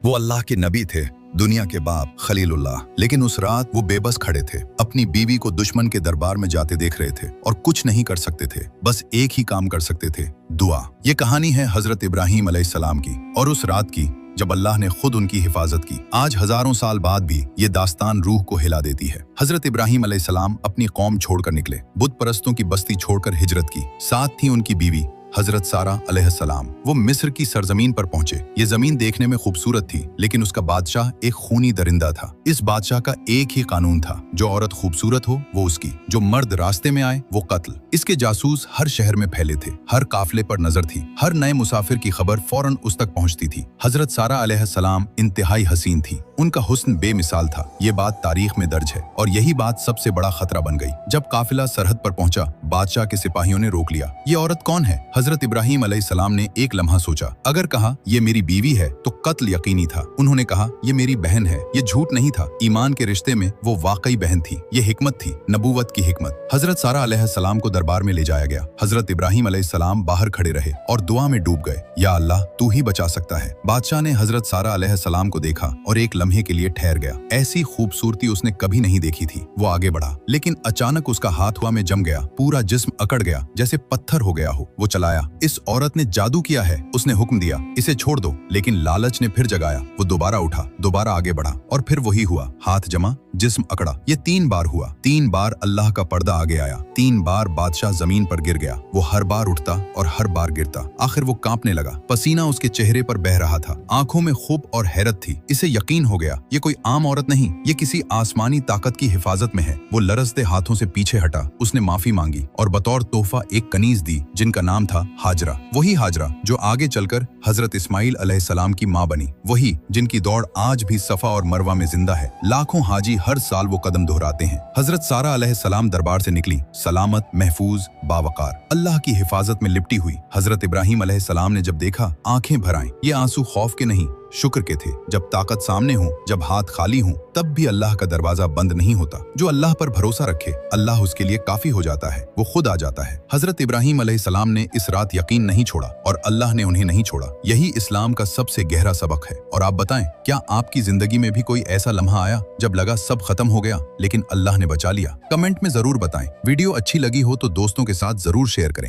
वो अल्लाह के नबी थे, दुनिया के बाप खलीलुल्लाह। लेकिन उस रात वो बेबस खड़े थे, अपनी बीवी को दुश्मन के दरबार में जाते देख रहे थे और कुछ नहीं कर सकते थे, बस एक ही काम कर सकते थे, दुआ। ये कहानी है हजरत इब्राहीम अलैहिस्सलाम की और उस रात की जब अल्लाह ने खुद उनकी हिफाजत की। आज हजारों साल बाद भी ये दास्तान रूह को हिला देती है। हजरत इब्राहीम अलैहिस्सलाम अपनी कौम छोड़कर निकले, बुत परस्तों की बस्ती छोड़कर हिजरत की। साथ थी उनकी बीवी हजरत सारा अलैहिस्सलाम। वो मिस्र की सरजमीन पर पहुंचे। ये जमीन देखने में खूबसूरत थी, लेकिन उसका बादशाह एक खूनी दरिंदा था। इस बादशाह का एक ही कानून था, जो औरत खूबसूरत हो वो उसकी, जो मर्द रास्ते में आए वो कत्ल। इसके जासूस हर शहर में फैले थे, हर काफिले पर नजर थी, हर नए मुसाफिर की खबर फौरन उस तक पहुंचती थी। हजरत सारा अलैहिस्सलाम इंतहाई हसीन थी, उनका हुस्न बेमिसाल था। ये बात तारीख में दर्ज है और यही बात सबसे बड़ा खतरा बन गई। जब काफिला सरहद पर पहुंचा, बादशाह के सिपाहियों ने रोक लिया। ये औरत कौन है? हजरत इब्राहीम अलैहिस्सलाम ने एक लम्हा सोचा। अगर कहा ये मेरी बीवी है तो कत्ल यकीनी था। उन्होंने कहा ये मेरी बहन है, ये झूठ नहीं था। ईमान के रिश्ते में वो वाकई बहन थी। ये हिकमत थी, नबूवत की हिकमत। हजरत सारा अलैहिस्सलाम को दरबार में ले जाया गया। हजरत इब्राहीम अलैहिस्सलाम बाहर खड़े रहे और दुआ में डूब गए। या अल्लाह, तू ही बचा सकता है। बादशाह ने हजरत सारा अलैहिस्सलाम को देखा और एक लम्हे के लिए ठहर गया। ऐसी खूबसूरती उसने कभी नहीं देखी थी। वो आगे बढ़ा, लेकिन अचानक उसका हाथ हुआ में जम गया, पूरा जिस्म अकड़ गया, जैसे पत्थर हो गया हो। वो चलाया, इस औरत ने जादू किया है। उसने हुक्म दिया, इसे छोड़ दो। लेकिन लालच ने फिर जगाया। वो दोबारा उठा, दोबारा आगे बढ़ा और फिर वही हुआ। हाथ जमा, जिस्म अकड़ा। ये 3 बार हुआ। 3 बार अल्लाह का पर्दा आगे आया। 3 बार बादशाह जमीन पर गिर गया। वो हर बार उठता और हर बार गिरता। आखिर वो कांपने लगा, पसीना उसके चेहरे पर बह रहा था, आंखों में खूब और हैरत थी। इसे यकीन हो गया, ये कोई आम औरत नहीं, ये किसी आसमानी ताकत की हिफाजत में है। वो लरजते हाथों से पीछे हटा, उसने माफी मांगी और बतौर तोहफा एक कनीज दी, जिनका नाम था हाजरा। वही हाजरा जो आगे चलकर हजरत इस्माइल अलैहिस्सलाम की मां बनी, वही जिनकी दौड़ आज भी सफा और मरवा में जिंदा है। लाखों हाजी हर साल वो कदम दोहराते हैं। हजरत सारा अलैहिस्सलाम दरबार से निकली, सलामत, महफूज, बावकार, अल्लाह की हिफाजत में लिपटी हुई। हजरत इब्राहीम अलैहिस्सलाम ने जब देखा, आंखें भर आईं। ये आंसू खौफ के नहीं, शुक्र के थे। जब ताकत सामने हो, जब हाथ खाली हो, तब भी अल्लाह का दरवाजा बंद नहीं होता। जो अल्लाह पर भरोसा रखे, अल्लाह उसके लिए काफी हो जाता है, वो खुद आ जाता है। हजरत इब्राहीम अलैहिस्सलाम ने इस रात यकीन नहीं छोड़ा और अल्लाह ने उन्हें नहीं छोड़ा। यही इस्लाम का सबसे गहरा सबक है। और आप बताएं, क्या आपकी जिंदगी में भी कोई ऐसा लम्हा आया जब लगा सब खत्म हो गया, लेकिन अल्लाह ने बचा लिया? कमेंट में जरूर बताएं। वीडियो अच्छी लगी हो तो दोस्तों के साथ जरूर शेयर करें।